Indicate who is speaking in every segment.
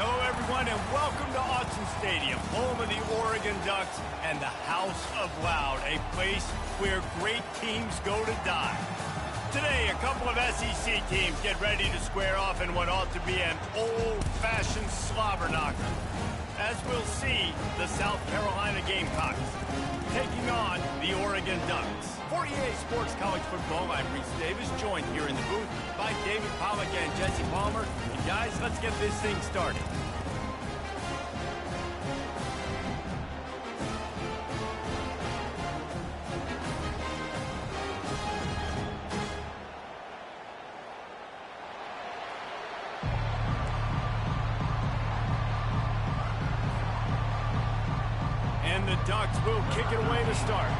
Speaker 1: Hello, everyone, and welcome to Autzen Stadium, home of the Oregon Ducks and the House of Loud, a place where great teams go to die. Today, a couple of SEC teams get ready to square off in what ought to be an old-fashioned slobber knocker. As we'll see, the South Carolina Gamecocks taking on the Oregon Ducks. 48 Sports College Football, I'm Reese Davis, joined here in the booth by David Pollack and Jesse Palmer. And guys, let's get this thing started. And the Ducks will kick it away to start.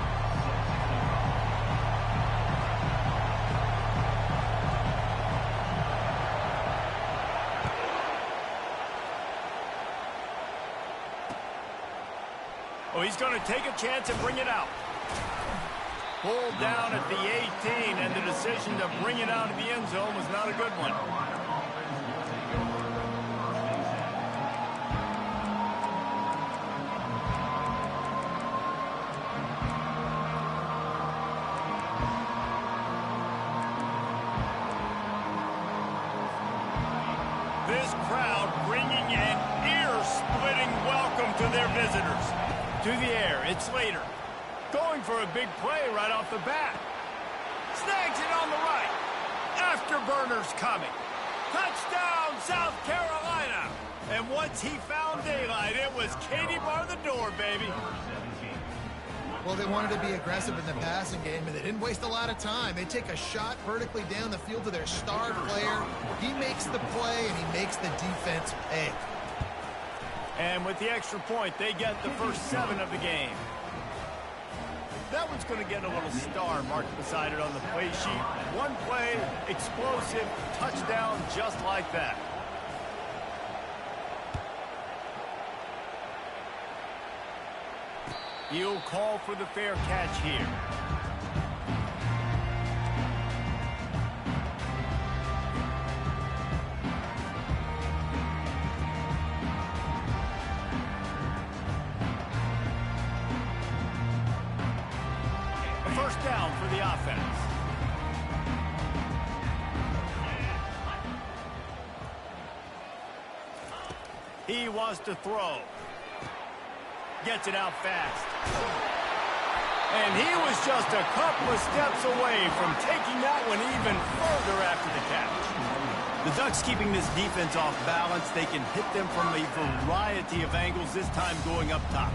Speaker 1: Oh, he's going to take a chance and bring it out. Pulled down at the 18, and the decision to bring it out of the end zone was not a good one. This crowd bringing an ear-splitting welcome to their visitors. To the air, it's Slater. Going for a big play right off the bat. Snags it on the right. Afterburners coming. Touchdown, South Carolina. And once he found daylight, it was Katie bar the door, baby.
Speaker 2: Well, they wanted to be aggressive in the passing game, and they didn't waste a lot of time. They take a shot vertically down the field to their star player. He makes the play, and he makes the defense pay.
Speaker 1: And with the extra point, they get the first 7 of the game. That one's going to get a little star marked beside it on the play sheet. One play, explosive, touchdown just like that. He'll call for the fair catch here. First down for the offense. He wants to throw. Gets it out fast. And he was just a couple of steps away from taking that one even further after the catch. The Ducks keeping this defense off balance. They can hit them from a variety of angles, this time going up top.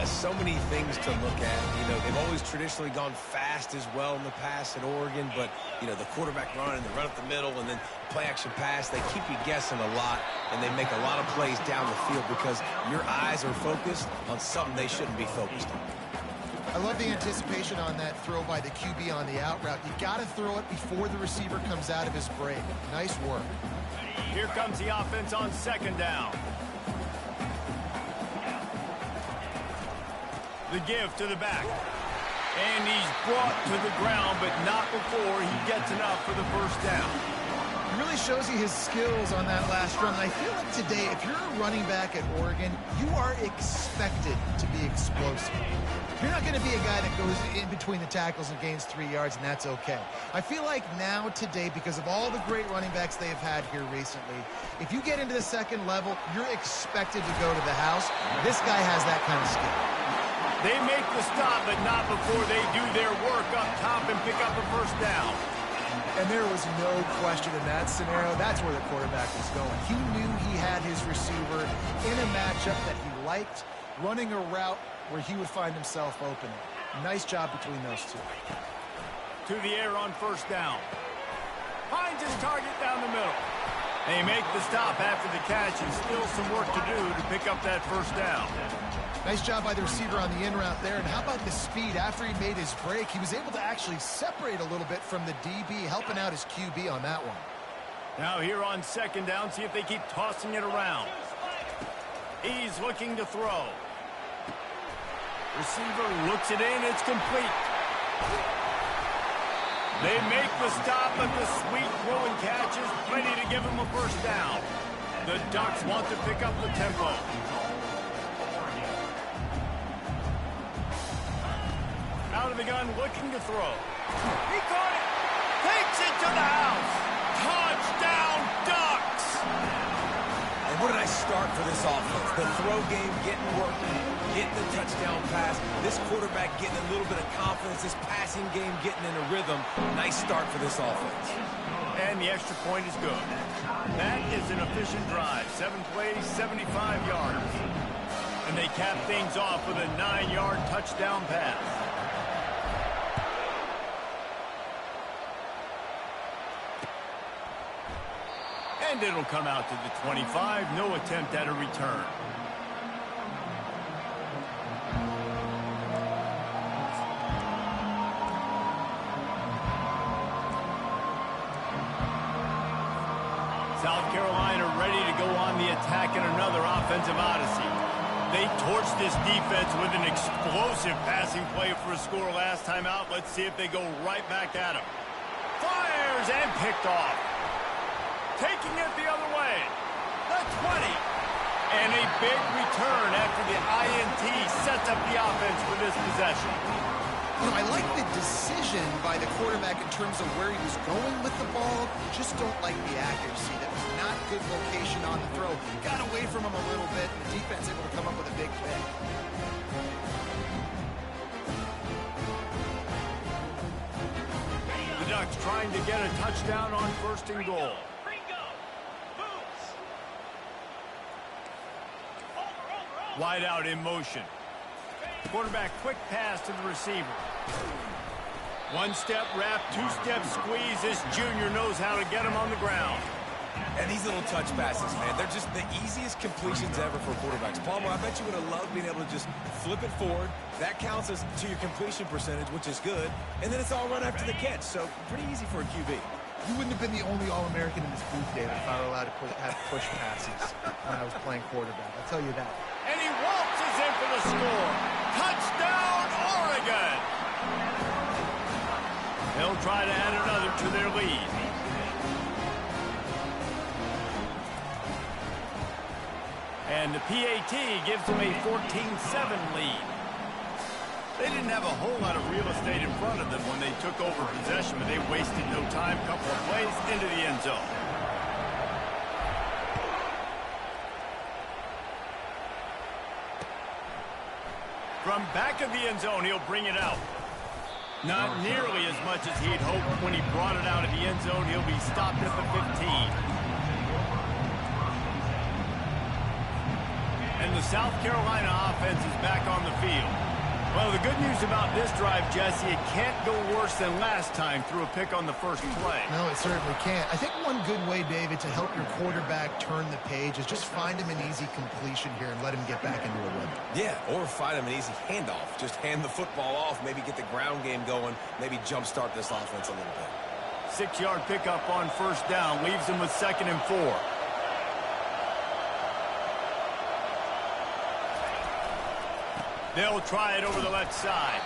Speaker 3: So many things to look at. You know, they've always traditionally gone fast as well in the past at Oregon, but, you know, the quarterback run and the run up the middle and then play-action pass, they keep you guessing a lot, and they make a lot of plays down the field because your eyes are focused on something they shouldn't be focused on.
Speaker 2: I love the anticipation on that throw by the QB on the out route. You got to throw it before the receiver comes out of his break. Nice work.
Speaker 1: Here comes the offense on second down. The give to the back. And he's brought to the ground, but not before he gets enough for the first down.
Speaker 2: It really shows you his skills on that last run. I feel like today, if you're a running back at Oregon, you are expected to be explosive. You're not going to be a guy that goes in between the tackles and gains 3 yards, and that's okay. I feel like now, today, because of all the great running backs they have had here recently, if you get into the second level, you're expected to go to the house. This guy has that kind of skill.
Speaker 1: They make the stop, but not before they do their work up top and pick up a first down.
Speaker 4: And there was no question in that scenario. That's where the quarterback was going. He knew he had his receiver in a matchup that he liked, running a route where he would find himself open. Nice job between those two.
Speaker 1: To the air on first down. Finds his target down the middle. They make the stop after the catch, and still some work to do to pick up that first down.
Speaker 2: Nice job by the receiver on the in route there. And how about the speed? After he made his break, he was able to actually separate a little bit from the DB, helping out his QB on that one.
Speaker 1: Now here on second down, see if they keep tossing it around. He's looking to throw. Receiver looks it in. It's complete. They make the stop, but the sweet throwing catch is plenty to give him a first down. The Ducks want to pick up the tempo. Out of the gun, looking to throw. He caught it. Takes it to the house. Touchdown, Ducks!
Speaker 3: And what a nice start for this offense. The throw game getting working, getting the touchdown pass. This quarterback getting a little bit of confidence. This passing game getting in a rhythm. Nice start for this offense.
Speaker 1: And the extra point is good. That is an efficient drive. 7 plays, 75 yards. And they cap things off with a 9-yard touchdown pass. And it'll come out to the 25. No attempt at a return. South Carolina ready to go on the attack in another offensive odyssey. They torched this defense with an explosive passing play for a score last time out. Let's see if they go right back at him. Fires and picked off. Taking it the other way. The 20. And a big return after the INT sets up the offense for this possession.
Speaker 2: You know, I like the decision by the quarterback in terms of where he was going with the ball. Just don't like the accuracy. That was not good location on the throw. Got away from him a little bit. The defense able to come up with a big pick.
Speaker 1: The Ducks trying to get a touchdown on 1st and goal. Wide out in motion. Quarterback quick pass to the receiver. 1-step wrap, 2-step squeeze. This junior knows how to get him on the ground.
Speaker 3: And these little touch passes, man, they're just the easiest completions ever for quarterbacks. Palmer, I bet you would have loved being able to just flip it forward. That counts as to your completion percentage, which is good. And then it's all run after the catch, so pretty easy for a QB.
Speaker 2: You wouldn't have been the only All-American in this booth, David, if I were allowed to have push passes when I was playing quarterback. I'll tell you that.
Speaker 1: And he waltzes in for the score. Touchdown, Oregon! They'll try to add another to their lead. And the PAT gives them a 14-7 lead. They didn't have a whole lot of real estate in front of them when they took over possession, but they wasted no time. Couple of plays into the end zone. From back of the end zone, he'll bring it out. Not nearly as much as he'd hoped when he brought it out of the end zone. He'll be stopped at the 15. And the South Carolina offense is back on the field. Well, the good news about this drive, Jesse, it can't go worse than last time through a pick on the first play.
Speaker 2: No, it certainly can't. I think one good way, David, to help your quarterback turn the page is just find him an easy completion here and let him get back into a rhythm.
Speaker 3: Yeah, or find him an easy handoff. Just hand the football off, maybe get the ground game going, maybe jumpstart this offense a little bit.
Speaker 1: 6-yard pickup on 1st down, leaves him with 2nd and 4. They'll try it over the left side.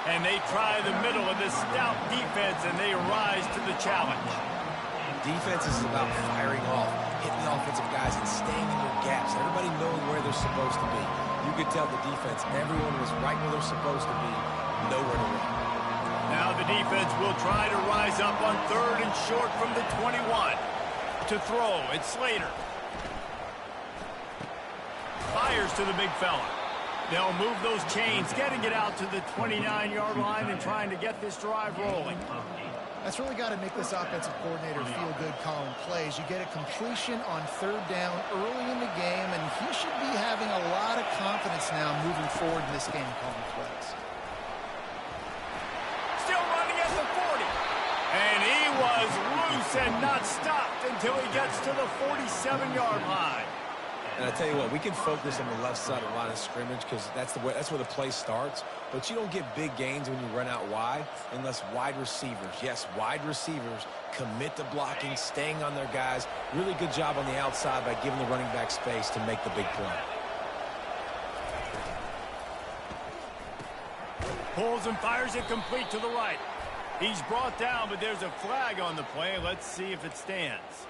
Speaker 1: And they try the middle of this stout defense, and they rise to the challenge.
Speaker 3: Defense is about firing off, hitting the offensive guys, and staying in your gaps. Everybody knowing where they're supposed to be. You could tell the defense, everyone was right where they're supposed to be, nowhere to run.
Speaker 1: Now the defense will try to rise up on 3rd and short from the 21. To throw, it's Slater. Fires to the big fella. They'll move those chains, getting it out to the 29-yard line and trying to get this drive rolling.
Speaker 2: That's really got to make this offensive coordinator feel good calling plays. You get a completion on 3rd down early in the game, and he should be having a lot of confidence now moving forward in this game calling plays.
Speaker 1: Still running at the 40. And he was loose and not stopped until he gets to the 47-yard line.
Speaker 3: And I tell you what, we can focus on the left side of the line of scrimmage because that's where the play starts. But you don't get big gains when you run out wide unless wide receivers, yes, wide receivers, commit to blocking, staying on their guys. Really good job on the outside by giving the running back space to make the big play.
Speaker 1: Pulls and fires it complete to the right. He's brought down, but there's a flag on the play. Let's see if it stands.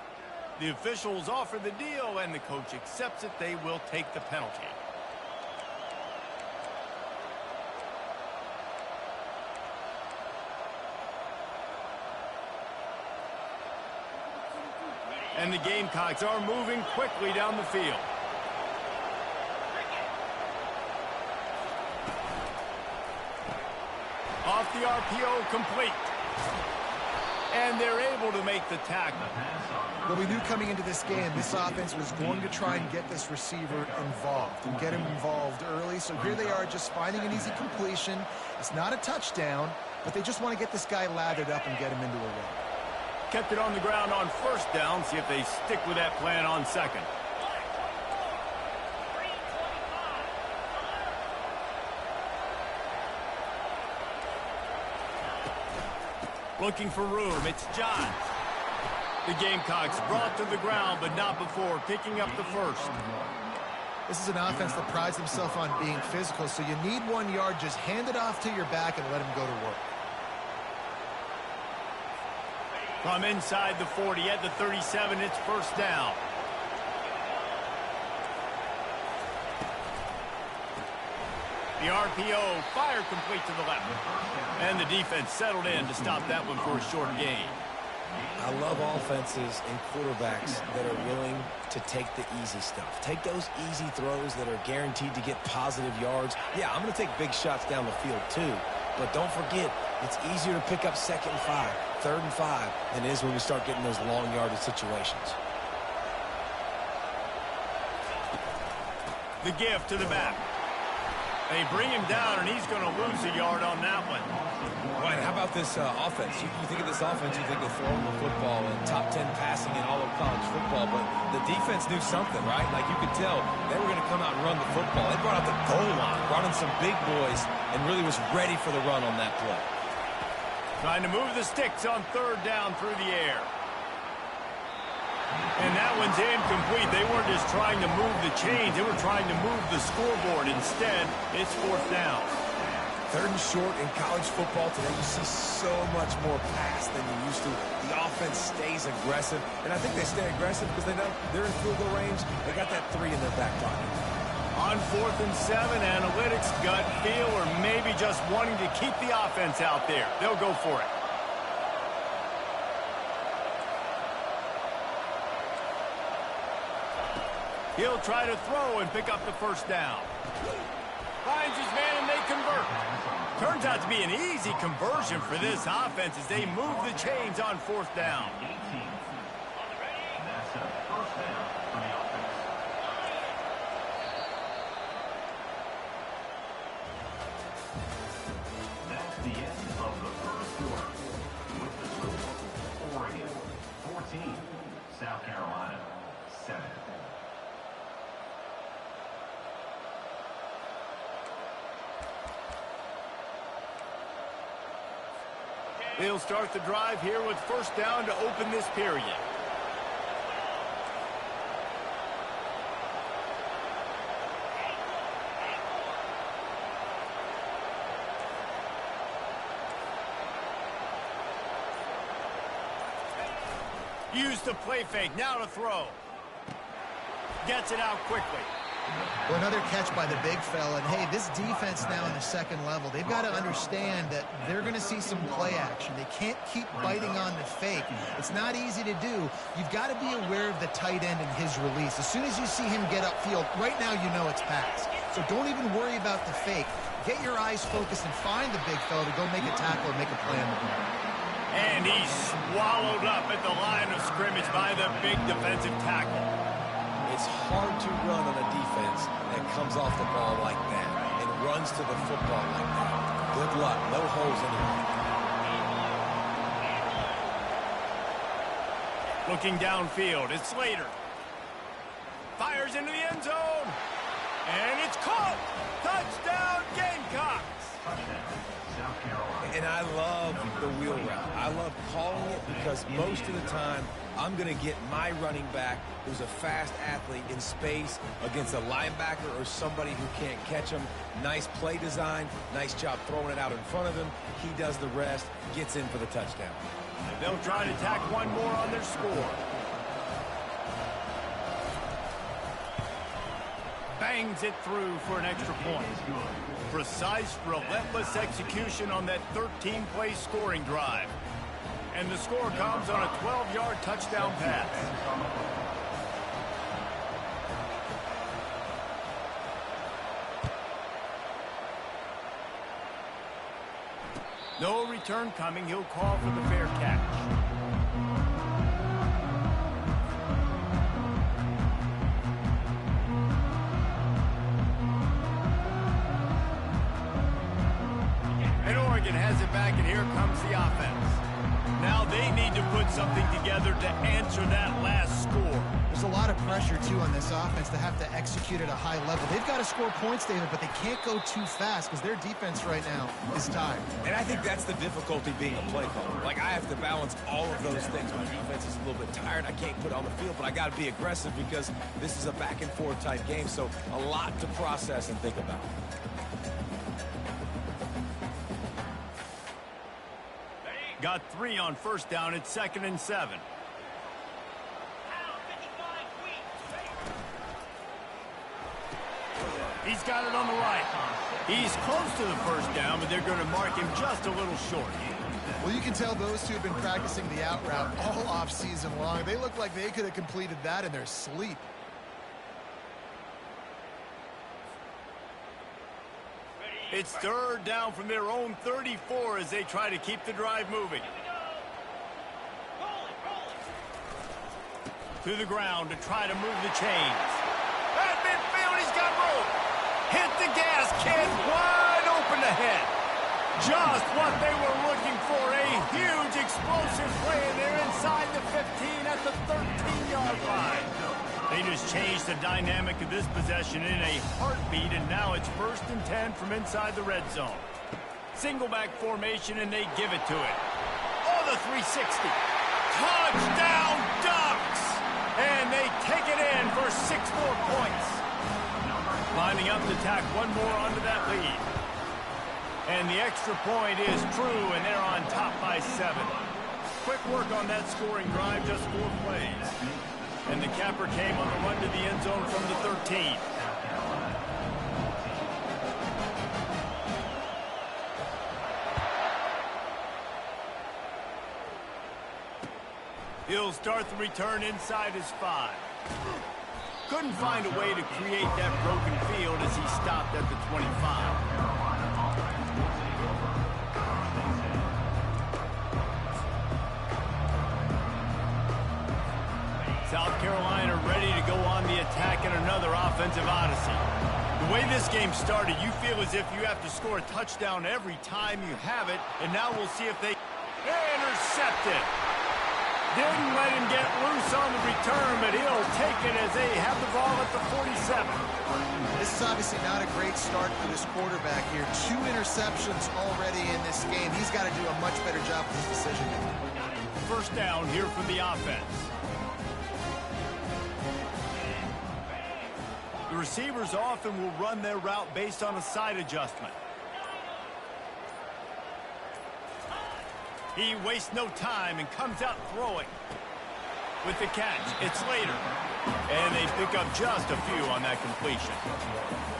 Speaker 1: The officials offer the deal, and the coach accepts it. They will take the penalty. And the Gamecocks are moving quickly down the field. Off the RPO, complete. And they're able to make the tackle.
Speaker 4: Well, we knew coming into this game, this offense was going to try and get this receiver involved and get him involved early. So here they are just finding an easy completion. It's not a touchdown, but they just want to get this guy lathered up and get him into a run.
Speaker 1: Kept it on the ground on first down. See if they stick with that plan on second. Looking for room. It's Johns. The Gamecocks brought to the ground, but not before picking up the first.
Speaker 2: This is an offense that prides themselves on being physical, so you need 1 yard. Just hand it off to your back and let him go to work.
Speaker 1: From inside the 40 at the 37, it's first down. The RPO, fire complete to the left. And the defense settled in to stop that one for a short gain.
Speaker 3: I love offenses and quarterbacks that are willing to take the easy stuff. Take those easy throws that are guaranteed to get positive yards. Yeah, I'm going to take big shots down the field too. But don't forget, it's easier to pick up 2nd and 5, 3rd and 5 than it is when we start getting those long yardage situations.
Speaker 1: The give to the back. They bring him down, and he's going to lose a yard on that one.
Speaker 3: Right, how about this offense? You think of this offense, you think of throwing the football and top 10 passing in all of college football, but the defense knew something, right? Like you could tell they were going to come out and run the football. They brought out the goal line, brought in some big boys, and really was ready for the run on that play.
Speaker 1: Trying to move the sticks on 3rd down through the air. And that one's incomplete. They weren't just trying to move the chains. They were trying to move the scoreboard. Instead, it's 4th down.
Speaker 3: 3rd and short in college football today. You see so much more pass than you used to. The offense stays aggressive. And I think they stay aggressive because they know they're in field goal range. They got that 3 in their back pocket.
Speaker 1: On 4th and 7, analytics, gut feel, or maybe just wanting to keep the offense out there. They'll go for it. He'll try to throw and pick up the first down. Finds his man and they convert. Turns out to be an easy conversion for this offense as they move the chains on 4th down.
Speaker 5: That's the end of the first quarter. With the score, Oregon 14, South Carolina 7.
Speaker 1: They'll start the drive here with first down to open this period. Use the play fake, now to throw. Gets it out quickly.
Speaker 2: Well, another catch by the big fella. And, hey, this defense now in the 2nd level, they've got to understand that they're going to see some play action. They can't keep biting on the fake. It's not easy to do. You've got to be aware of the tight end and his release. As soon as you see him get upfield, right now you know it's pass. So don't even worry about the fake. Get your eyes focused and find the big fella to go make a tackle or make a play on the ball.
Speaker 1: And he's swallowed up at the line of scrimmage by the big defensive tackle.
Speaker 3: It's hard to run on a defense that comes off the ball like that and runs to the football like that. Good luck. No holes anywhere.
Speaker 1: Looking downfield, it's Slater. Fires into the end zone. And it's caught. Touchdown, Gamecocks.
Speaker 3: And I love the wheel route. I love calling it because most of the time I'm going to get my running back who's a fast athlete in space against a linebacker or somebody who can't catch him. Nice play design. Nice job throwing it out in front of him. He does the rest, gets in for the touchdown.
Speaker 1: They'll try to tack one more on their score. bangs it through for an extra point. Precise, relentless execution on that 13-play scoring drive. And the score comes on a 12-yard touchdown pass. No return coming. He'll call for the fair catch. And Oregon has it back, and here comes the offense. Now they need to put something together to answer that last score.
Speaker 2: There's a lot of pressure, too, on this offense to have to execute at a high level. They've got to score points, David, but they can't go too fast because their defense right now is tired.
Speaker 3: And I think that's the difficulty being a play caller. Like, I have to balance all of those things. My defense is a little bit tired. I can't put it on the field, but I got to be aggressive because this is a back-and-forth type game, so a lot to process and think about.
Speaker 1: Got 3 on first down. It's 2nd and 7. He's got it on the right. He's close to the first down, but they're going to mark him just a little short.
Speaker 2: Well, you can tell those two have been practicing the out route all off-season long. They look like they could have completed that in their sleep.
Speaker 1: It's 3rd down from their own 34 as they try to keep the drive moving. To the ground to try to move the chains. At midfield, he's got room. Hit the gas, kid. Wide open ahead. Just what they were looking for. A huge explosive play, and they're inside the 15 at the 13-yard line. They just changed the dynamic of this possession in a heartbeat, and now it's 1st and 10 from inside the red zone. Single back formation, and they give it to it. Oh, the 360. Touchdown Ducks! And they take it in for 6 more points. Lining up to tack one more onto that lead. And the extra point is true, and they're on top by 7. Quick work on that scoring drive, just 4 plays. And the capper came on the run to the end zone from the 13. He'll start the return inside his 5. Couldn't find a way to create that broken field as he stopped at the 25. South Carolina ready to go on the attack in another offensive odyssey. The way this game started, you feel as if you have to score a touchdown every time you have it, and now we'll see if they intercepted. Didn't let him get loose on the return, but he'll take it as they have the ball at the 47.
Speaker 2: This is obviously not a great start for this quarterback here. 2 interceptions already in this game. He's got to do a much better job with his decision-making.
Speaker 1: First down here from the offense. The receivers often will run their route based on a side adjustment. He wastes no time and comes out throwing. With the catch, it's Slater. And they pick up just a few on that completion.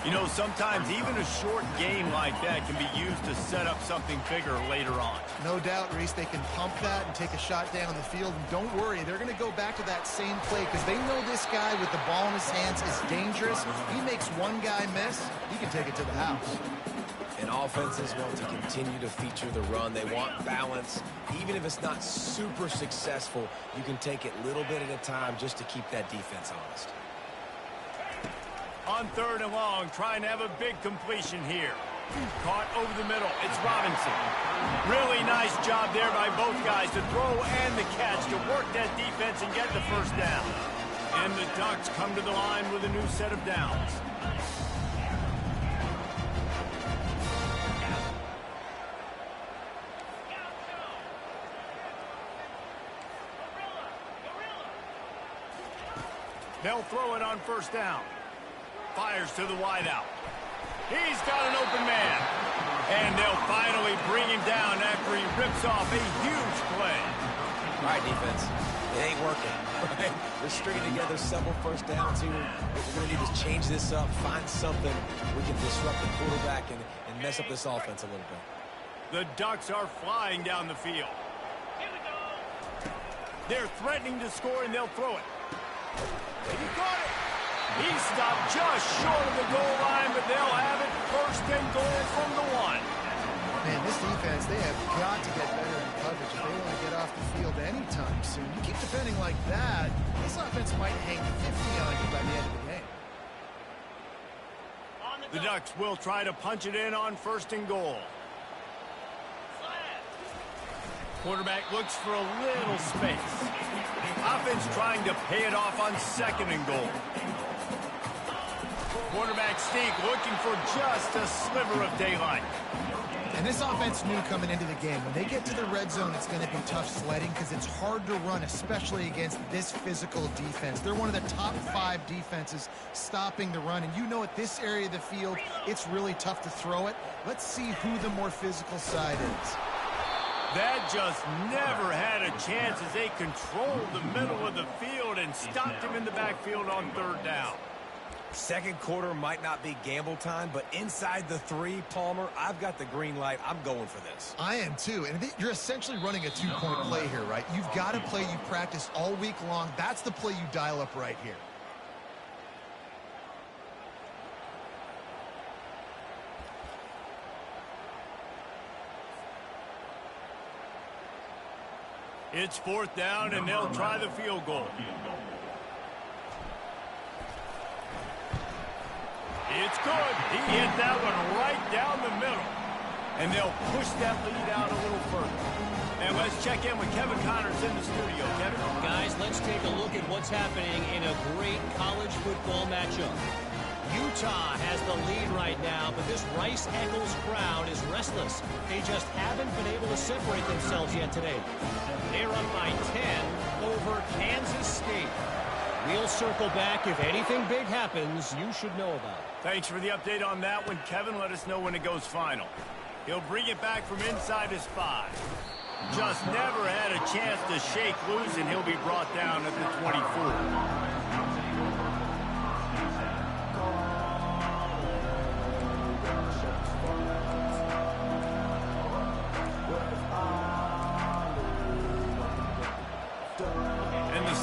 Speaker 1: You know, sometimes even a short game like that can be used to set up something bigger later on.
Speaker 2: No doubt, Reese, they can pump that and take a shot down the field. And don't worry, they're going to go back to that same play because they know this guy with the ball in his hands is dangerous. He makes one guy miss, he can take it to the house.
Speaker 3: And offenses want to continue to feature the run. They want balance. Even if it's not super successful, you can take it little bit at a time just to keep that defense honest.
Speaker 1: On 3rd and long, trying to have a big completion here. Caught over the middle. It's Robinson. Really nice job there by both guys to throw and the catch to work that defense and get the first down. And the Ducks come to the line with a new set of downs. They'll throw it on first down. Fires to the wideout. He's got an open man. And they'll finally bring him down after he rips off a huge play.
Speaker 3: All right, defense. It ain't working. Right? We're stringing together several first downs here. What we're going to need is change this up, find something we can disrupt the quarterback and mess up this offense a little bit.
Speaker 1: The Ducks are flying down the field. They're threatening to score, and they'll throw it. He caught it. He stopped just short of the goal line, but they'll have it first and goal from the 1.
Speaker 2: Man, this defense, they have got to get better in coverage if they want to get off the field anytime soon. You keep defending like that, this offense might hang 50 on you by the end of the game.
Speaker 1: The Ducks will try to punch it in on first and goal. Quarterback looks for a little space. Offense trying to pay it off on second and goal. Quarterback sneak looking for just a sliver of daylight.
Speaker 2: And this offense knew coming into the game, when they get to the red zone, it's going to be tough sledding because it's hard to run, especially against this physical defense. They're one of the top 5 defenses stopping the run. And you know at this area of the field, it's really tough to throw it. Let's see who the more physical side is.
Speaker 1: That just never had a chance as they controlled the middle of the field and stopped him in the backfield on third down.
Speaker 3: Second quarter might not be gamble time, but inside the 3, Palmer, I've got the green light. I'm going for this.
Speaker 2: I am too. And you're essentially running a 2-point play here, right? You've got a play you practiced all week long. That's the play you dial up right here.
Speaker 1: It's fourth down, and they'll try the field goal. It's good. He hit that one right down the middle. And they'll push that lead out a little further. And let's check in with Kevin Connors in the studio. Kevin?
Speaker 6: Guys, let's take a look at what's happening in a great college football matchup. Utah has the lead right now, but this Rice-Eccles crowd is restless. They just haven't been able to separate themselves yet today. They're up by 10 over Kansas State. We'll circle back. If anything big happens, you should know about it.
Speaker 1: Thanks for the update on that one, Kevin. Let us know when it goes final. He'll bring it back from inside his 5. Just never had a chance to shake loose, and he'll be brought down at the 24.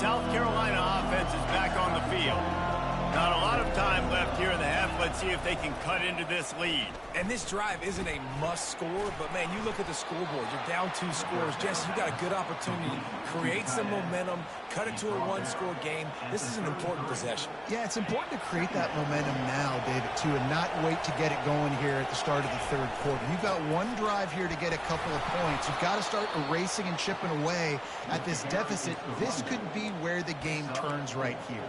Speaker 1: South Carolina offense is back on the field. Not a lot of time left here in the half. Let's see if they can cut into this lead.
Speaker 3: And this drive isn't a must score, but, man, you look at the scoreboard. You're down 2 scores. Jesse, you got a good opportunity. Create some momentum. Cut it to a 1-score game. This is an important possession.
Speaker 2: Yeah, it's important to create that momentum now, David, too, and not wait to get it going here at the start of the third quarter. You've got one drive here to get a couple of points. You've got to start erasing and chipping away at this deficit. This could be where the game turns right here.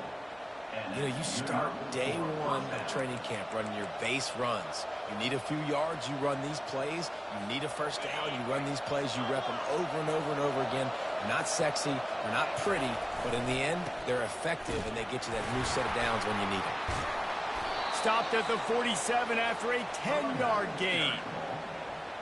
Speaker 3: You know, you start day 1 of training camp running your base runs. You need a few yards, you run these plays. You need a first down, you run these plays. You rep them over and over and over again. They're not sexy, they're not pretty, but in the end, they're effective, and they get you that new set of downs when you need them.
Speaker 1: Stopped at the 47 after a 10-yard gain.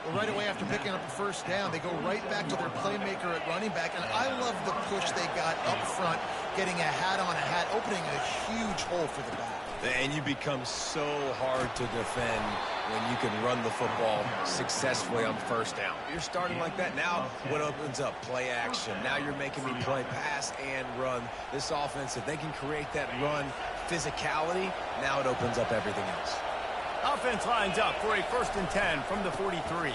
Speaker 2: Well, right away after picking up the first down, they go right back to their playmaker at running back. And I love the push they got up front, getting a hat on a hat, opening a huge hole for the back.
Speaker 3: And you become so hard to defend when you can run the football successfully on first down. You're starting like that. Now what opens up? Play action. Now you're making me play pass and run. This offense, if they can create that run physicality, now it opens up everything else.
Speaker 1: Offense lines up for a 1st and 10 from the 43.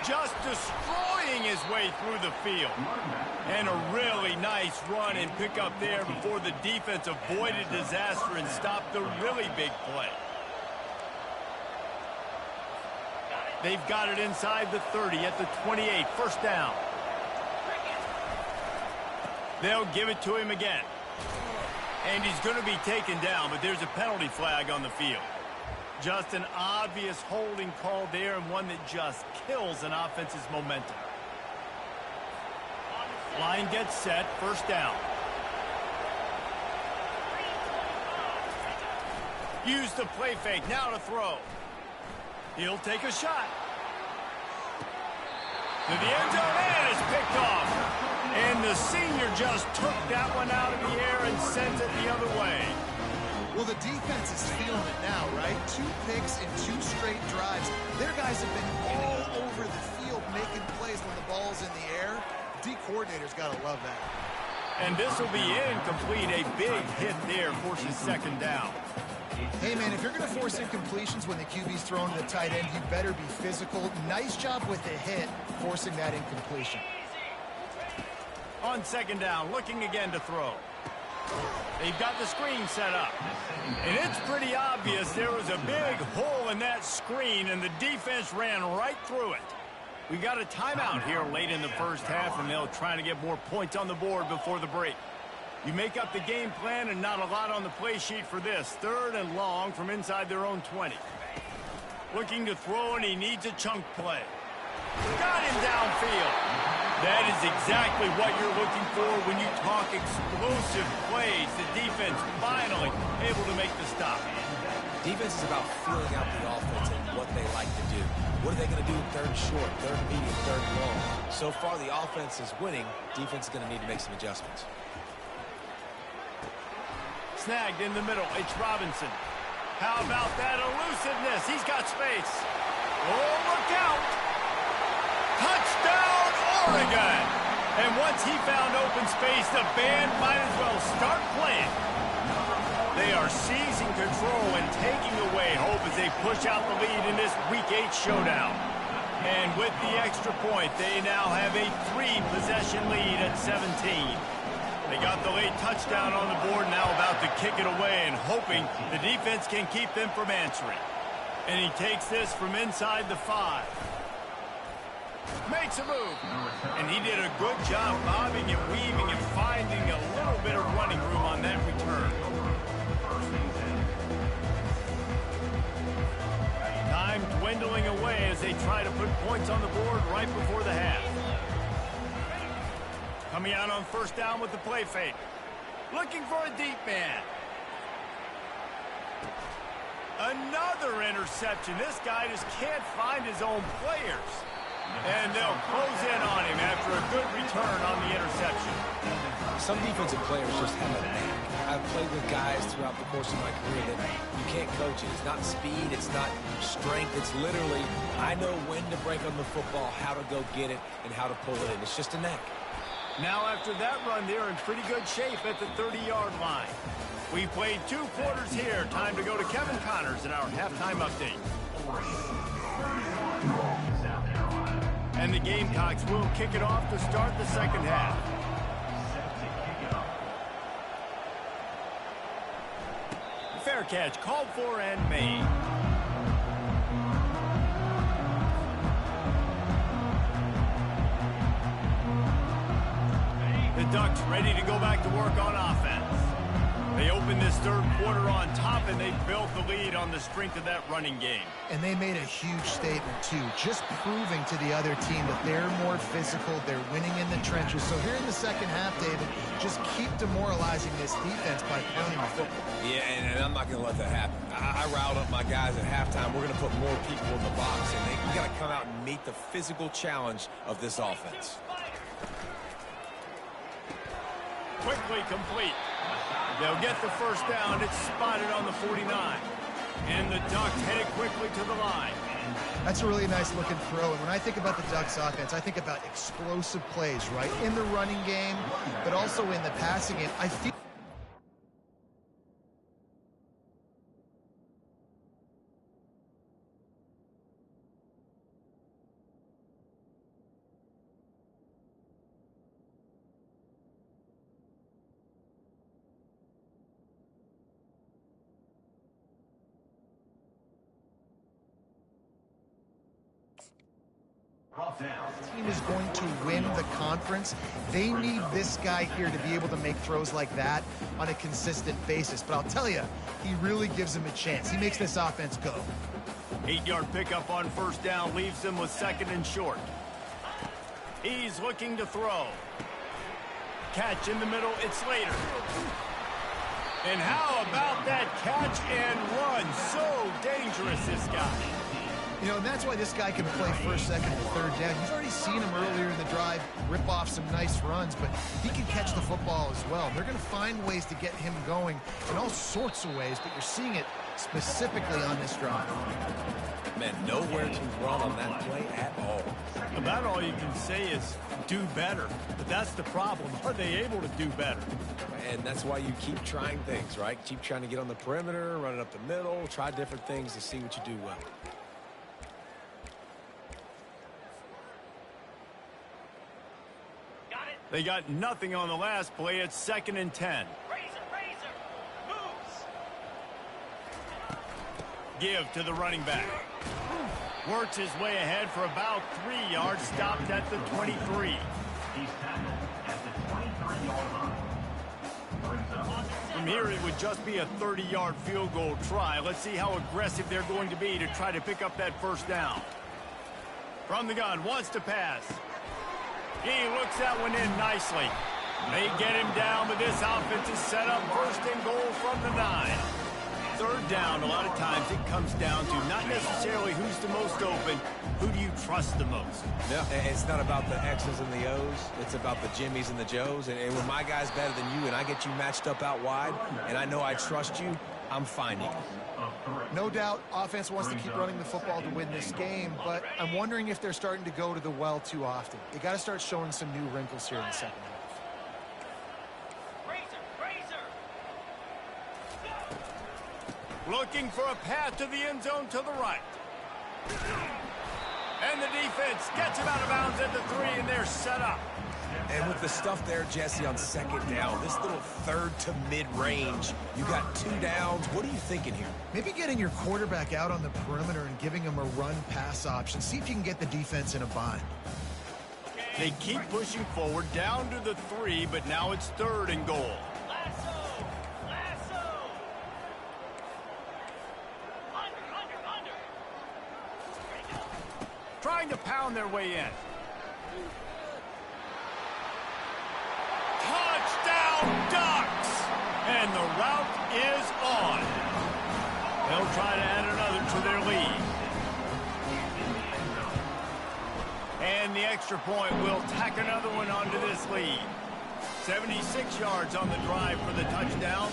Speaker 1: Just destroying his way through the field. And a really nice run and pick up there before the defense avoided disaster and stopped the really big play. They've got it inside the 30 at the 28. 1st down. They'll give it to him again. And he's going to be taken down, but there's a penalty flag on the field. Just an obvious holding call there, and one that just kills an offense's momentum. Line gets set, 1st down. Use the play fake, now to throw. He'll take a shot. To the end zone, and it's picked off. the senior just took that one out of the air and sent it the other way.
Speaker 2: Well, the defense is feeling it now, right? 2 picks in 2 straight drives. Their guys have been all over the field making plays when the ball's in the air. D coordinator's got to love that.
Speaker 1: And this will be incomplete. A big hit there forces second down.
Speaker 2: Hey, man, if you're going to force incompletions when the QB's thrown to the tight end, you better be physical. Nice job with the hit, forcing that incompletion.
Speaker 1: On second down, looking again to throw. They've got the screen set up. And it's pretty obvious there was a big hole in that screen, and the defense ran right through it. We got a timeout here late in the first half, and they'll try to get more points on the board before the break. You make up the game plan and not a lot on the play sheet for this. 3rd and long from inside their own 20. Looking to throw, and he needs a chunk play. Got him downfield. That is exactly what you're looking for when you talk explosive plays. The defense finally able to make the stop.
Speaker 3: Defense is about feeling out the offense and what they like to do. What are they going to do 3rd and short, 3rd and medium, 3rd and long? So far, the offense is winning. Defense is going to need to make some adjustments.
Speaker 1: Snagged in the middle. It's Robinson. How about that elusiveness? He's got space. Oh, look out. Touchdown, Oregon. And once he found open space, the band might as well start playing. They are seizing control and taking away hope as they push out the lead in this Week 8 showdown. And with the extra point, they now have a 3-possession lead at 17. They got the late touchdown on the board, now about to kick it away and hoping the defense can keep them from answering. And he takes this from inside the 5. Makes a move. And he did a good job bobbing and weaving and finding a little bit of running room on that return. Time dwindling away as they try to put points on the board right before the half. Coming out on 1st down with the play fake. Looking for a deep man. Another interception. This guy just can't find his own players. And they'll close in on him after a good return on the interception.
Speaker 3: Some defensive players just have a knack. I've played with guys throughout the course of my career that you can't coach it. It's not speed, it's not strength. It's literally, I know when to break on the football, how to go get it, and how to pull it in. It's just a knack.
Speaker 1: Now after that run, they're in pretty good shape at the 30-yard line. We've played 2 quarters here. Time to go to Kevin Connors in our halftime update. And the Gamecocks will kick it off to start the second half. Fair catch called for and made. The Ducks ready to go back to work on offense. They opened this 3rd quarter on top, and they built the lead on the strength of that running game.
Speaker 2: And they made a huge statement, too, just proving to the other team that they're more physical, they're winning in the trenches. So here in the second half, David, just keep demoralizing this defense by pounding the football.
Speaker 3: Yeah, and I'm not going to let that happen. I riled up my guys at halftime. We're going to put more people in the box, and we got to come out and meet the physical challenge of this offense.
Speaker 1: Quickly complete. They'll get the 1st down. It's spotted on the 49. And the Ducks headed quickly to the line.
Speaker 2: That's a really nice looking throw. And when I think about the Ducks offense, I think about explosive plays, right? In the running game, but also in the passing game. I feel team is going to win the conference. They need this guy here to be able to make throws like that on a consistent basis. But I'll tell you, he really gives them a chance. He makes this offense go.
Speaker 1: 8-yard pickup on 1st down leaves them with 2nd and short. He's looking to throw. Catch in the middle. It's Slater. And how about that catch and run? So dangerous, this guy.
Speaker 2: You know, and that's why this guy can play first, second, and third down. You've already seen him earlier in the drive rip off some nice runs, but he can catch the football as well. They're going to find ways to get him going in all sorts of ways, but you're seeing it specifically on this drive.
Speaker 3: Man, nowhere to run on that play at all.
Speaker 1: About all you can say is do better. But that's the problem. Are they able to do better?
Speaker 3: And that's why you keep trying things, right? Keep trying to get on the perimeter, run it up the middle, try different things to see what you do well.
Speaker 1: They got nothing on the last play. It's 2nd and 10.
Speaker 6: Moves.
Speaker 1: Give to the running back. Works his way ahead for about 3 yards. Stopped at the 23.
Speaker 5: He's tackled at the 23-yard line. Brings up
Speaker 1: From here, it would just be a 30-yard field goal try. Let's see how aggressive they're going to be to try to pick up that first down. From the gun, wants to pass. He looks that one in nicely. They get him down, but this offense is set up 1st and goal from the 9. 3rd down, a lot of times it comes down to not necessarily who's the most open, who do you trust the most?
Speaker 3: No, it's not about the X's and the O's. It's about the Jimmys and the Joes. And when my guy's better than you and I get you matched up out wide and I know I trust you, I'm finding it.
Speaker 4: No doubt, offense wants to keep running the football to win this game, but I'm wondering if they're starting to go to the well too often. They got to start showing some new wrinkles here in the second half.
Speaker 1: Looking for a path to the end zone to the right. And the defense gets him out of bounds at the 3, and they're set up.
Speaker 3: And with the stuff there, Jesse, on 2nd down, this little 3rd to mid-range, you got 2 downs. What are you thinking here?
Speaker 2: Maybe getting your quarterback out on the perimeter and giving him a run-pass option. See if you can get the defense in a bind.
Speaker 1: They keep pushing forward down to the 3, but now it's 3rd and goal. Trying to pound their way in. Touchdown, Ducks! And the route is on. They'll try to add another to their lead. And the extra point will tack another one onto this lead. 76 yards on the drive for the touchdown.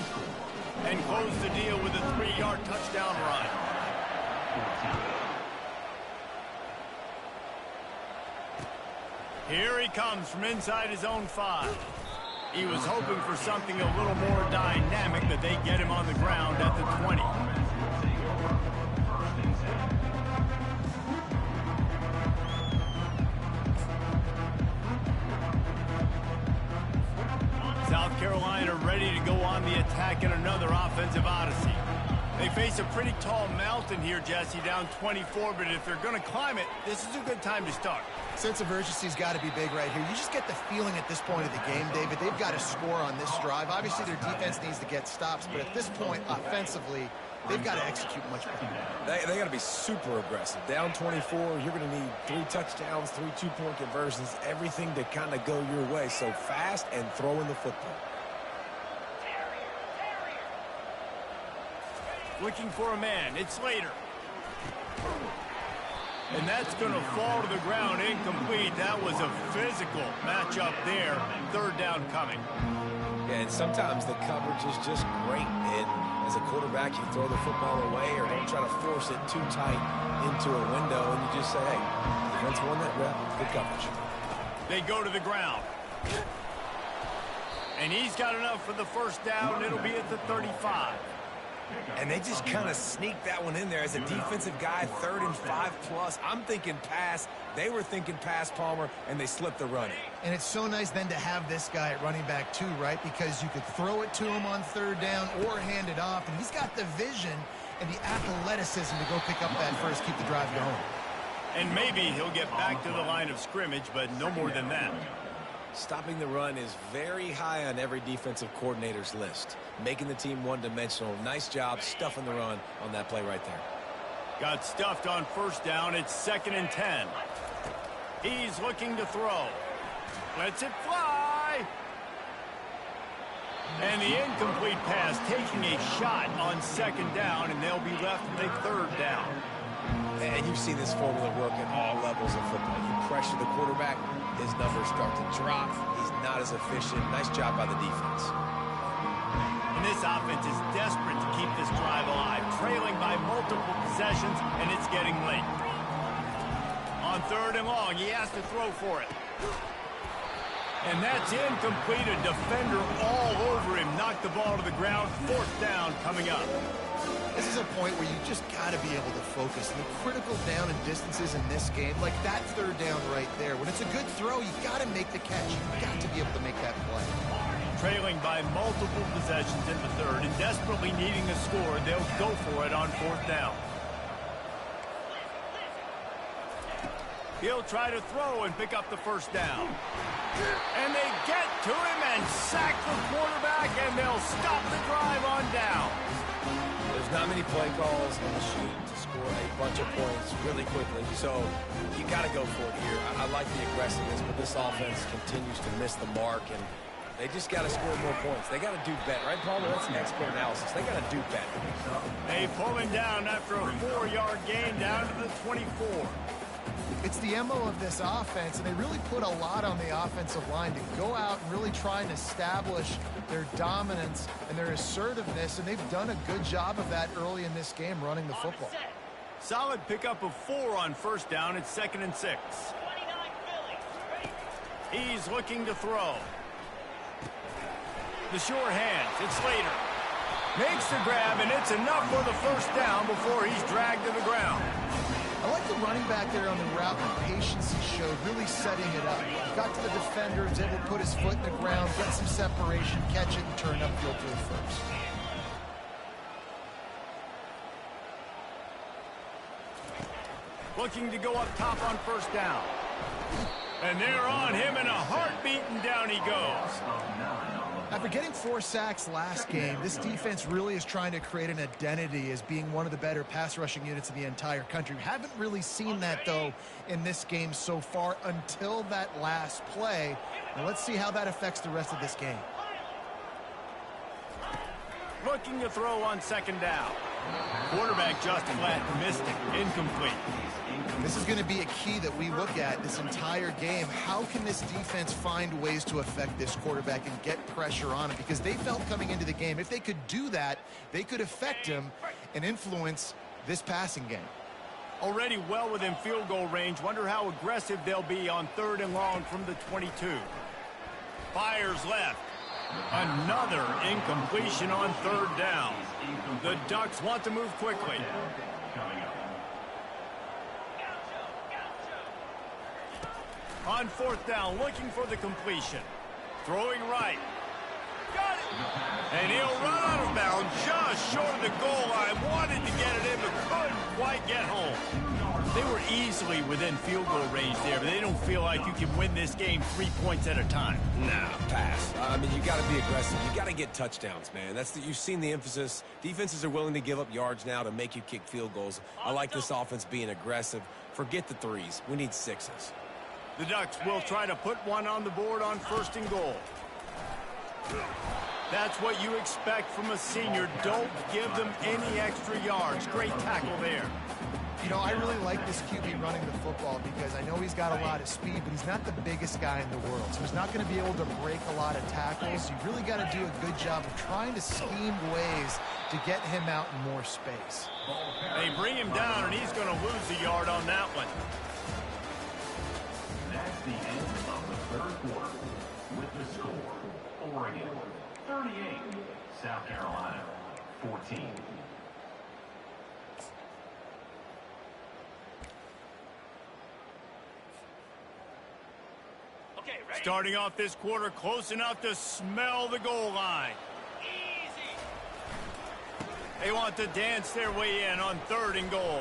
Speaker 1: And close the deal with a 3-yard touchdown run. Here he comes from inside his own 5. He was hoping for something a little more dynamic, but they get him on the ground at the 20. South Carolina ready to go on the attack in another offensive odyssey. They face a pretty tall mountain here, Jesse, down 24, but if they're going to climb it, this is a good time to start.
Speaker 2: Sense of urgency's got to be big right here. You just get the feeling at this point of the game, David, they've got to score on this drive. Obviously, their defense needs to get stops, but at this point, offensively, they've got to execute much better.
Speaker 3: They got to be super aggressive. Down 24, you're going to need 3 touchdowns, 3 two-point conversions, everything to kind of go your way. So fast and throwing the football.
Speaker 1: Looking for a man. It's Slater. And that's going to fall to the ground incomplete. That was a physical matchup there. 3rd down coming.
Speaker 3: Yeah, and sometimes the coverage is just great. And as a quarterback, you throw the football away or don't try to force it too tight into a window. And you just say, hey, defense won that rep. Good coverage.
Speaker 1: They go to the ground. And he's got enough for the first down. It'll be at the 35.
Speaker 3: And they just kind of sneaked that one in there as a defensive guy, 3rd and 5+. I'm thinking pass. They were thinking pass, Palmer, and they slipped the running.
Speaker 2: And it's so nice then to have this guy at running back too, right? Because you could throw it to him on 3rd down or hand it off. And he's got the vision and the athleticism to go pick up that first, keep the drive going.
Speaker 1: And maybe he'll get back to the line of scrimmage, but no more than that.
Speaker 3: Stopping the run is very high on every defensive coordinator's list. Making the team one-dimensional. Nice job stuffing the run on that play right there.
Speaker 1: Got stuffed on 1st down. It's 2nd and 10. He's looking to throw. Lets it fly. And the incomplete pass taking a shot on 2nd down, and they'll be left with a 3rd down.
Speaker 3: And you've seen this formula work at all levels of football. You pressure the quarterback, his numbers start to drop. He's not as efficient. Nice job by the defense.
Speaker 1: And this offense is desperate to keep this drive alive, trailing by multiple possessions, and it's getting late. On 3rd and long, he has to throw for it. And that's incomplete. A defender all over him. Knocked the ball to the ground. 4th down coming up.
Speaker 2: This is a point where you just got to be able to focus. And the critical down and distances in this game, like that 3rd down right there, when it's a good throw, you got to make the catch. You've got to be able to make that play.
Speaker 1: Trailing by multiple possessions in the 3rd and desperately needing a score, they'll go for it on 4th down. He'll try to throw and pick up the 1st down. And they get to him and sack the quarterback, and they'll stop the drive on down.
Speaker 3: There's not many play calls on the sheet to score a bunch of points really quickly, so you got to go for it here. I like the aggressiveness, but this offense continues to miss the mark, and they just got to score more points. They got to do better, right, Paul? That's an expert analysis. They got to do better.
Speaker 1: They pull him down after a 4-yard gain down to the 24.
Speaker 4: It's the MO of this offense, and they really put a lot on the offensive line to go out and really try and establish their dominance and their assertiveness, and they've done a good job of that early in this game running the football.
Speaker 1: Solid pickup of 4 on 1st down. It's 2nd and 6. He's looking to throw. The sure hands. It's Slater. Makes the grab, and it's enough for the 1st down before he's dragged to the ground.
Speaker 4: I like the running back there on the route, the patience he showed, really setting it up. Got to the defender, was able to put his foot in the ground, get some separation, catch it, and turn upfield to the 1st.
Speaker 1: Looking to go up top on 1st down. And they're on him in a heartbeat, and down he goes.
Speaker 4: After getting 4 sacks last game, this defense really is trying to create an identity as being one of the better pass rushing units in the entire country. We haven't really seen that, though, in this game so far until that last play. Now let's see how that affects the rest of this game.
Speaker 1: Looking to throw on 2nd down. Quarterback just flat missed it. Incomplete.
Speaker 2: This is going to be a key that we look at this entire game. How can this defense find ways to affect this quarterback and get pressure on him? Because they felt coming into the game, if they could do that, they could affect him and influence this passing game.
Speaker 1: Already well within field goal range. Wonder how aggressive they'll be on 3rd and long from the 22. Fires left. Another incompletion on 3rd down. The Ducks want to move quickly. On 4th down, looking for the completion. Throwing right. Got it! And he'll run out of bounds just short of the goal line. Wanted to get it in, but couldn't quite get home. They were easily within field goal range there, but they don't feel like you can win this game 3 points at a time.
Speaker 3: Nah, pass. I mean, you got to be aggressive. You got to get touchdowns, man. You've seen the emphasis. Defenses are willing to give up yards now to make you kick field goals. I like this offense being aggressive. Forget the 3s. We need 6s.
Speaker 1: The Ducks will try to put one on the board on 1st and goal. That's what you expect from a senior. Don't give them any extra yards. Great tackle there.
Speaker 4: You know, I really like this QB running the football because I know he's got a lot of speed, but he's not the biggest guy in the world. So he's not going to be able to break a lot of tackles. You really got to do a good job of trying to scheme ways to get him out in more space.
Speaker 1: They bring him down, and he's going to lose a yard on that one.
Speaker 5: That's the end of the 3rd quarter. With the score, Oregon 38, South Carolina 14.
Speaker 1: Starting off this quarter close enough to smell the goal line. Easy. They want to dance their way in on 3rd and goal.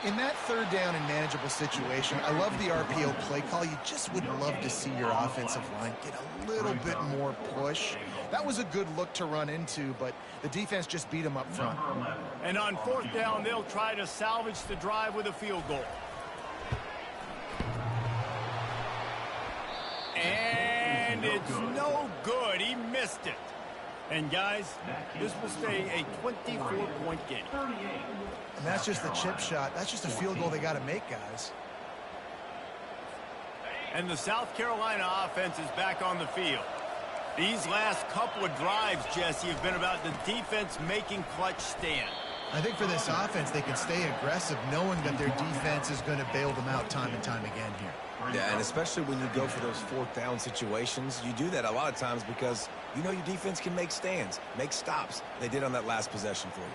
Speaker 2: In that 3rd down and manageable situation, I love the RPO play call. You just would love to see your offensive line get a little bit more push. That was a good look to run into, but the defense just beat them up front.
Speaker 1: And on 4th down, they'll try to salvage the drive with a field goal. And it's no good. He missed it. And guys, this will stay a 24-point game.
Speaker 4: And that's just the chip shot. That's just a field goal they got to make, guys.
Speaker 1: And the South Carolina offense is back on the field. These last couple of drives, Jesse, have been about the defense making clutch stand.
Speaker 2: I think for this offense, they can stay aggressive knowing that their defense is going to bail them out time and time again here.
Speaker 3: Yeah, and especially when you go for those fourth down situations, you do that a lot of times because you know your defense can make stands, make stops. They did on that last possession for you.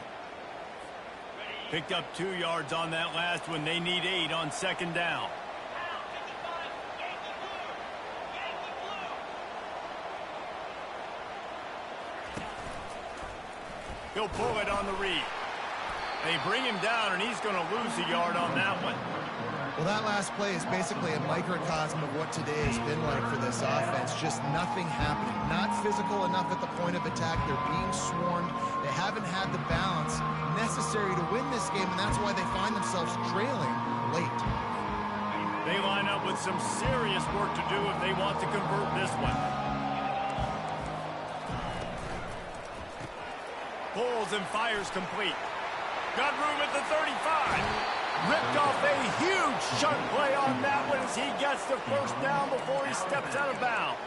Speaker 1: Picked up 2 yards on that last one. They need 8 on second down. He'll pull it on the read. They bring him down, and he's going to lose a yard on that one.
Speaker 2: Well, that last play is basically a microcosm of what today has been like for this offense. Just nothing happening. Not physical enough at the point of attack. They're being swarmed. They haven't had the balance necessary to win this game, and that's why they find themselves trailing late.
Speaker 1: They line up with some serious work to do if they want to convert this one. Pulls and fires complete. Got room at the 35. Ripped off a huge chunk play on that one as he gets the first down before he steps out of bounds.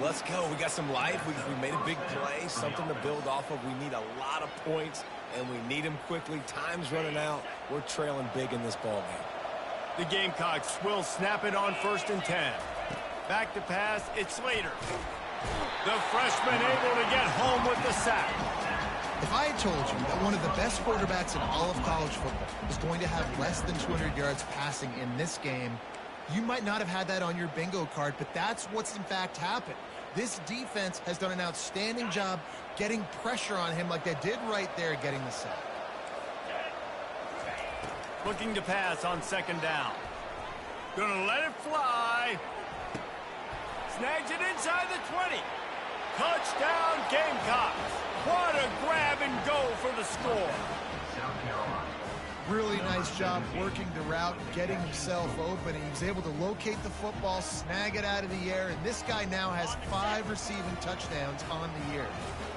Speaker 3: Let's go. We got some life. We made a big play, something to build off of. We need a lot of points, and we need them quickly. Time's running out. We're trailing big in this ball game.
Speaker 1: The Gamecocks will snap it on 1st and 10. Back to pass. It's Slater. The freshman able to get home with the sack.
Speaker 2: If I had told you that one of the best quarterbacks in all of college football was going to have less than 200 yards passing in this game, you might not have had that on your bingo card, but that's what's in fact happened. This defense has done an outstanding job getting pressure on him like they did right there getting the sack.
Speaker 1: Looking to pass on second down. Gonna let it fly. Snags it inside the 20. Touchdown Gamecocks. What a grab and go for the score.
Speaker 2: Really nice job working the route, getting himself open. He was able to locate the football, snag it out of the air, and this guy now has 5 receiving touchdowns on the year.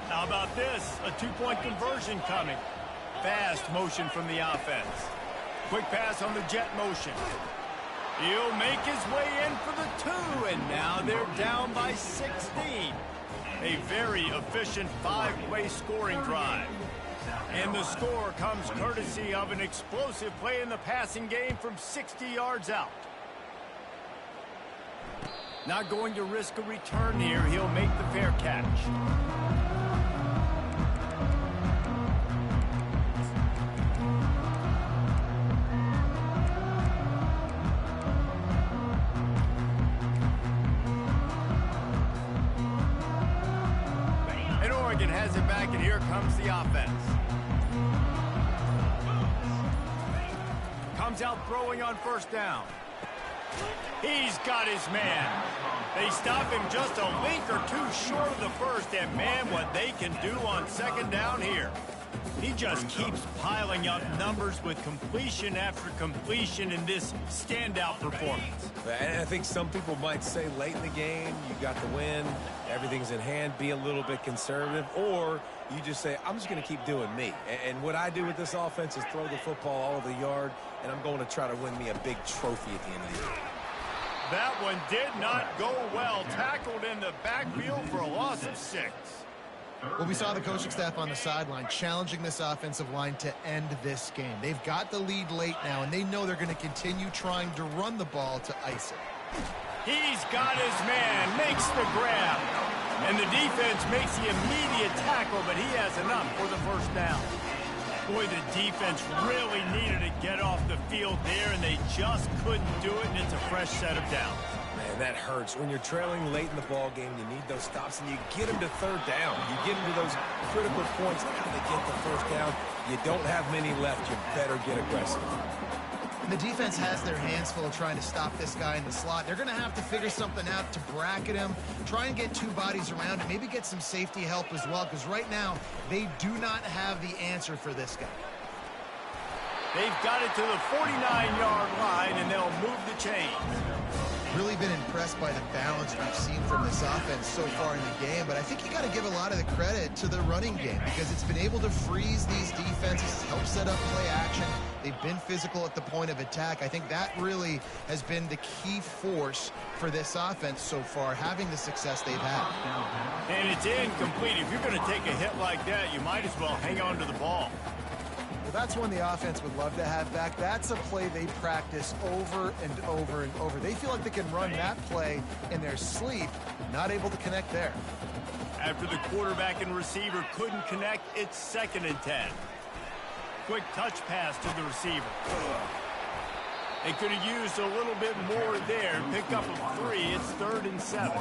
Speaker 1: How about this? A 2-point conversion coming. Fast motion from the offense. Quick pass on the jet motion. He'll make his way in for the 2, and now they're down by 16. A very efficient 5-play scoring drive. And the score comes courtesy of an explosive play in the passing game from 60 yards out. Not going to risk a return here. He'll make the fair catch. Has it back, and here comes the offense. Comes out throwing on 1st down. He's got his man. They stop him just a link or 2 short of the first, and man, what they can do on 2nd down here. He just keeps piling up numbers with completion after completion in this standout performance.
Speaker 3: And I think some people might say late in the game, you got the win, everything's in hand, be a little bit conservative, or you just say, I'm just going to keep doing me. And what I do with this offense is throw the football all over the yard, and I'm going to try to win me a big trophy at the end of the year.
Speaker 1: That one did not go well. Tackled in the backfield for a loss of 6.
Speaker 2: Well, we saw the coaching staff on the sideline challenging this offensive line to end this game. They've got the lead late now, and they know they're going to continue trying to run the ball to ice it.
Speaker 1: He's got his man, makes the grab. And the defense makes the immediate tackle, but he has enough for the 1st down. Boy, the defense really needed to get off the field there, and they just couldn't do it, and it's a fresh set of downs.
Speaker 3: Man, that hurts. When you're trailing late in the ball game, you need those stops, and you get them to 3rd down. You get them to those critical points. Now they get the 1st down. You don't have many left. You better get aggressive.
Speaker 2: The defense has their hands full trying to stop this guy in the slot. They're going to have to figure something out to bracket him, try and get 2 bodies around him, maybe get some safety help as well, because right now they do not have the answer for this guy. They've got it to the 49-yard line, and they'll move the chains. Really been impressed impressed by the balance we've seen from this offense so far in the game, but I think you got to give a lot of the credit to the running game because it's been able to freeze these defenses, help set up play action. They've been physical at the point of attack. I think that really has been the key force for this offense so far, having the success they've had.
Speaker 1: And it's incomplete. If you're going to take a hit like that, you might as well hang on to the ball.
Speaker 4: Well, that's one the offense would love to have back. That's a play they practice over and over and over. They feel like they can run that play in their sleep, not able to connect there.
Speaker 1: After the quarterback and receiver couldn't connect, it's 2nd and 10. Quick touch pass to the receiver. They could have used a little bit more there. Pick up a 3. It's 3rd and 7.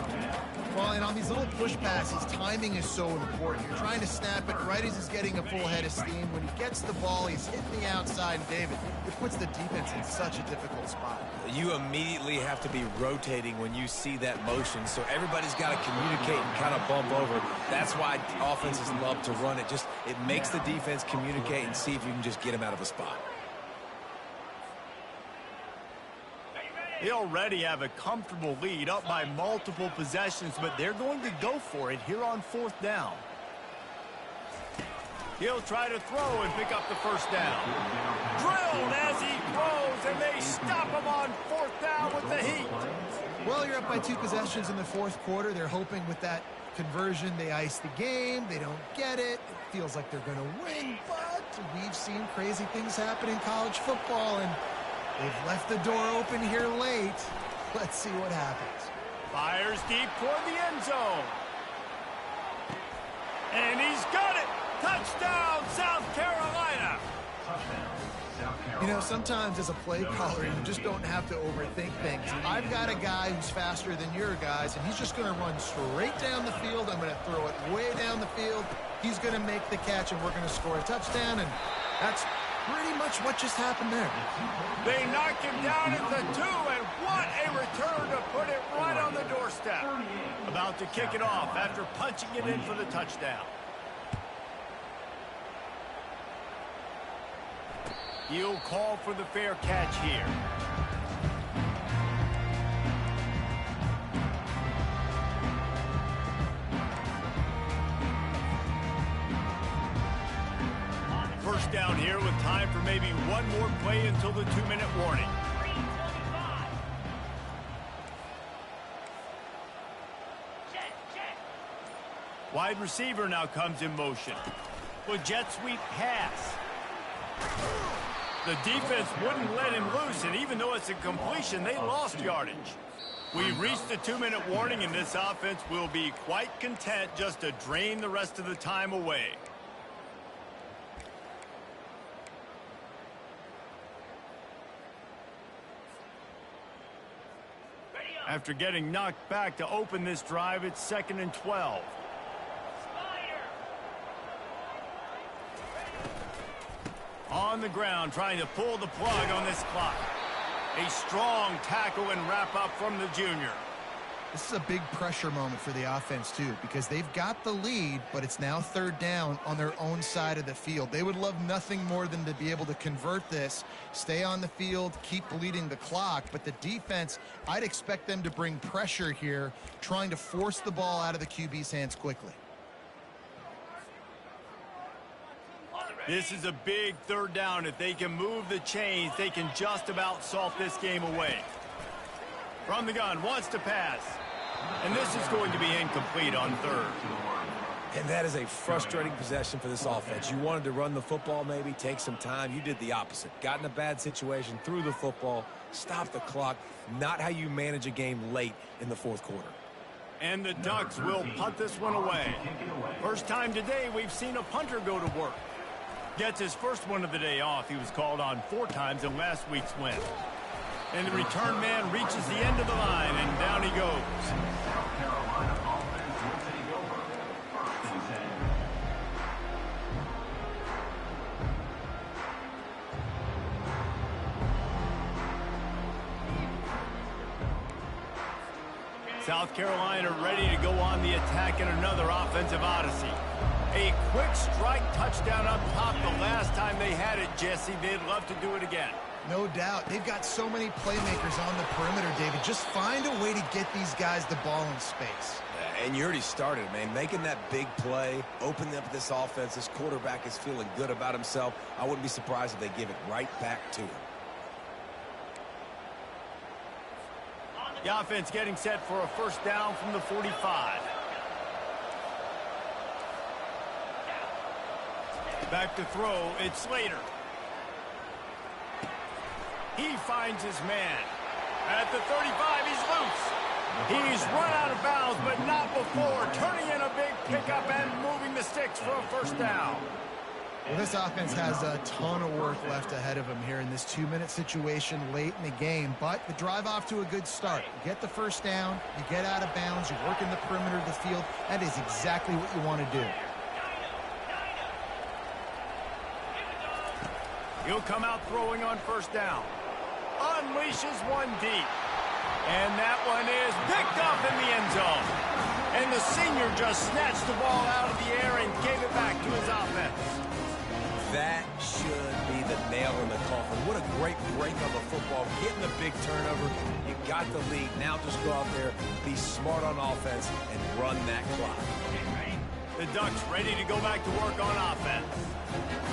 Speaker 2: Well, and on these little push passes, timing is so important. You're trying to snap it right as he's getting a full head of steam. When he gets the ball, he's hitting the outside. And David, it puts the defense in such a difficult spot.
Speaker 3: You immediately have to be rotating when you see that motion, so everybody's got to communicate and kind of bump over. That's why offenses love to run it. It makes the defense communicate and see if you can just get them out of a spot.
Speaker 1: They already have a comfortable lead, up by multiple possessions, but they're going to go for it here on 4th down. He'll try to throw and pick up the 1st down. Drilled as he throws, and they stop him on 4th down with the heat.
Speaker 2: Well, you're up by 2 possessions in the 4th quarter. They're hoping with that conversion they ice the game. They don't get it. It feels like they're going to win, but we've seen crazy things happen in college football, and they've left the door open here late. Let's see what happens.
Speaker 1: Fires deep toward the end zone. And he's got it. Touchdown, South Carolina.
Speaker 2: You know, sometimes as a play caller, you just don't have to overthink things. I've got a guy who's faster than your guys, and he's just going to run straight down the field. I'm going to throw it way down the field. He's going to make the catch, and we're going to score a touchdown, and that's pretty much what just happened there.
Speaker 1: They knock him down at the 2, and what a return to put it right on the doorstep. About to kick it off after punching it in for the touchdown. He'll call for the fair catch here. First down here with time for maybe one more play until the 2-minute warning. Wide receiver now comes in motion. With jet sweep pass. The defense wouldn't let him loose, and even though it's a completion, they lost yardage. We've reached the 2-minute warning, and this offense will be quite content just to drain the rest of the time away. After getting knocked back to open this drive, it's 2nd and 12. On the ground, trying to pull the plug on this clock. A strong tackle and wrap up from the junior.
Speaker 2: This is a big pressure moment for the offense, too, because they've got the lead, but it's now 3rd down on their own side of the field. They would love nothing more than to be able to convert this, stay on the field, keep bleeding the clock. But the defense, I'd expect them to bring pressure here, trying to force the ball out of the QB's hands quickly.
Speaker 1: This is a big 3rd down. If they can move the chains, they can just about salt this game away. From the gun, wants to pass. And this is going to be incomplete on 3rd.
Speaker 3: And that is a frustrating possession for this offense. You wanted to run the football, maybe take some time. You did the opposite. Got in a bad situation, threw the football, stopped the clock. Not how you manage a game late in the 4th quarter.
Speaker 1: And the Ducks will punt this one away. First time today we've seen a punter go to work. Gets his first one of the day off. He was called on 4 times in last week's win. And the return man reaches the end of the line, and down he goes.
Speaker 5: South Carolina offense will take over. 1st and 10.
Speaker 1: South Carolina ready to go on the attack in another offensive odyssey. A quick strike touchdown up top the last time they had it, Jesse. They'd love to do it again.
Speaker 2: No doubt. They've got so many playmakers on the perimeter, David. Just find a way to get these guys the ball in space.
Speaker 3: And you already started, man. Making that big play, opening up this offense. This quarterback is feeling good about himself. I wouldn't be surprised if they give it right back to him.
Speaker 1: The offense getting set for a first down from the 45. Back to throw, it's Slater. He finds his man. At the 35, he's loose. He's run out of bounds, but not before turning in a big pickup and moving the sticks for a first down.
Speaker 2: Well, this offense has a ton of work left ahead of them here in this 2-minute situation late in the game, but the drive off to a good start. You get the first down, you get out of bounds, you work in the perimeter of the field. That is exactly what you want to do.
Speaker 1: He'll come out throwing on first down. Unleashes one deep. And that one is picked up in the end zone. And the senior just snatched the ball out of the air and gave it back to his offense.
Speaker 3: That should be the nail in the coffin. What a great break on the football. Getting the big turnover. You got the lead. Now just go out there, be smart on offense, and run that clock.
Speaker 1: The Ducks ready to go back to work on offense.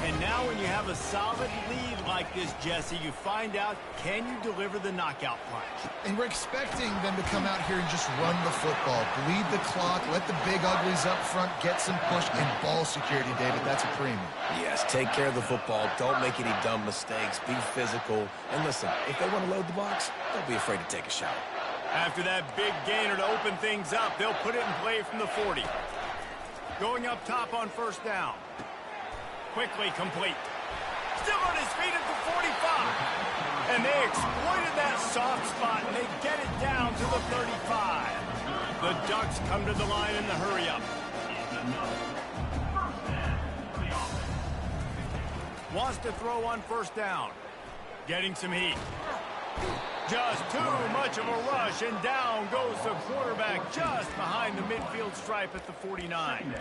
Speaker 1: And now when you have a solid lead like this, Jesse, you find out, can you deliver the knockout punch?
Speaker 2: And we're expecting them to come out here and just run the football, bleed the clock, let the big uglies up front get some push, and ball security, David. That's a premium.
Speaker 3: Yes, take care of the football. Don't make any dumb mistakes. Be physical. And listen, if they want to load the box, don't be afraid to take a shot.
Speaker 1: After that big gainer to open things up, they'll put it in play from the 40. Going up top on first down. Quickly complete. Still on his feet at the 45. And they exploited that soft spot, and they get it down to the 35. The Ducks come to the line in the hurry-up. Wants to throw on first down. Getting some heat. Just too much of a rush, and down goes the quarterback just behind the midfield stripe at the 49.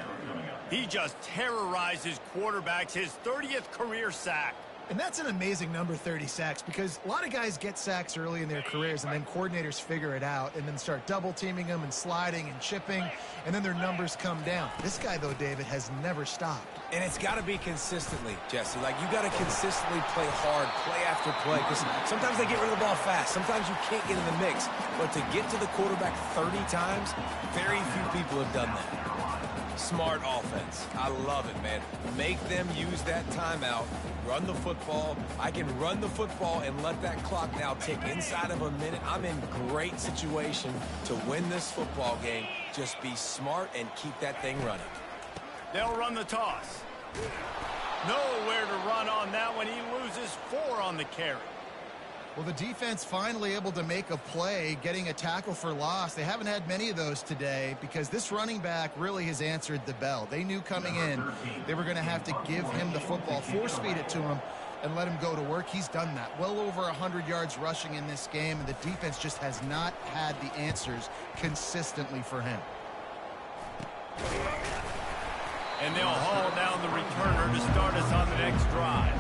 Speaker 1: He just terrorizes quarterbacks, his 30th career sack.
Speaker 2: And that's an amazing number, 30 sacks, because a lot of guys get sacks early in their careers, and then coordinators figure it out and then start double-teaming them and sliding and chipping, and then their numbers come down. This guy, though, David, has never stopped.
Speaker 3: And it's got to be consistently, Jesse. Like, you got to consistently play hard, play after play, because sometimes they get rid of the ball fast. Sometimes you can't get in the mix. But to get to the quarterback 30 times, very few people have done that. Smart offense. I love it, man. Make them use that timeout. Run the football. I can run the football and let that clock now tick inside of a minute. I'm in great situation to win this football game. Just be smart and keep that thing running.
Speaker 1: They'll run the toss. Nowhere to run on that one. He loses 4 on the carry.
Speaker 2: Well, the defense finally able to make a play, getting a tackle for loss. They haven't had many of those today because this running back really has answered the bell. They knew coming in they were going to have to give him the football, force-feed it to him, and let him go to work. He's done that. Well over 100 yards rushing in this game, and the defense just has not had the answers consistently for him.
Speaker 1: And they'll haul down the returner to start us on the next drive.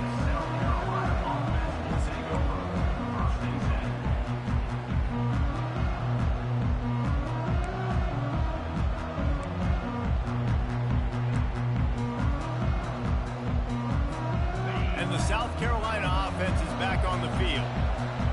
Speaker 1: And the South Carolina offense is back on the field.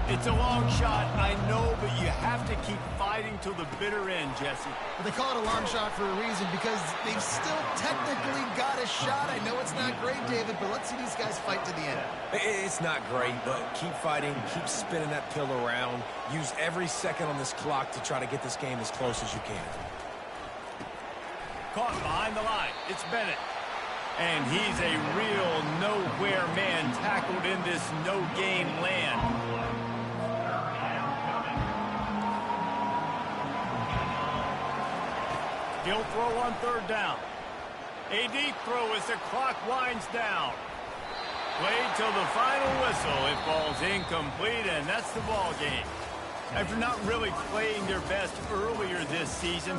Speaker 1: It's a long shot, I know, but you have to keep fighting till the bitter end, Jesse.
Speaker 2: But they call it a long shot for a reason because they've still technically got a shot. I know it's not great, David, but let's see these guys fight to the end.
Speaker 3: It's not great, but keep fighting, keep spinning that pill around. Use every second on this clock to try to get this game as close as you can.
Speaker 1: Caught behind the line. It's Bennett. And he's a real nowhere man tackled in this no-gain land. He'll throw on third down. A deep throw as the clock winds down. Played till the final whistle. It falls incomplete, and that's the ball game. After not really playing their best earlier this season,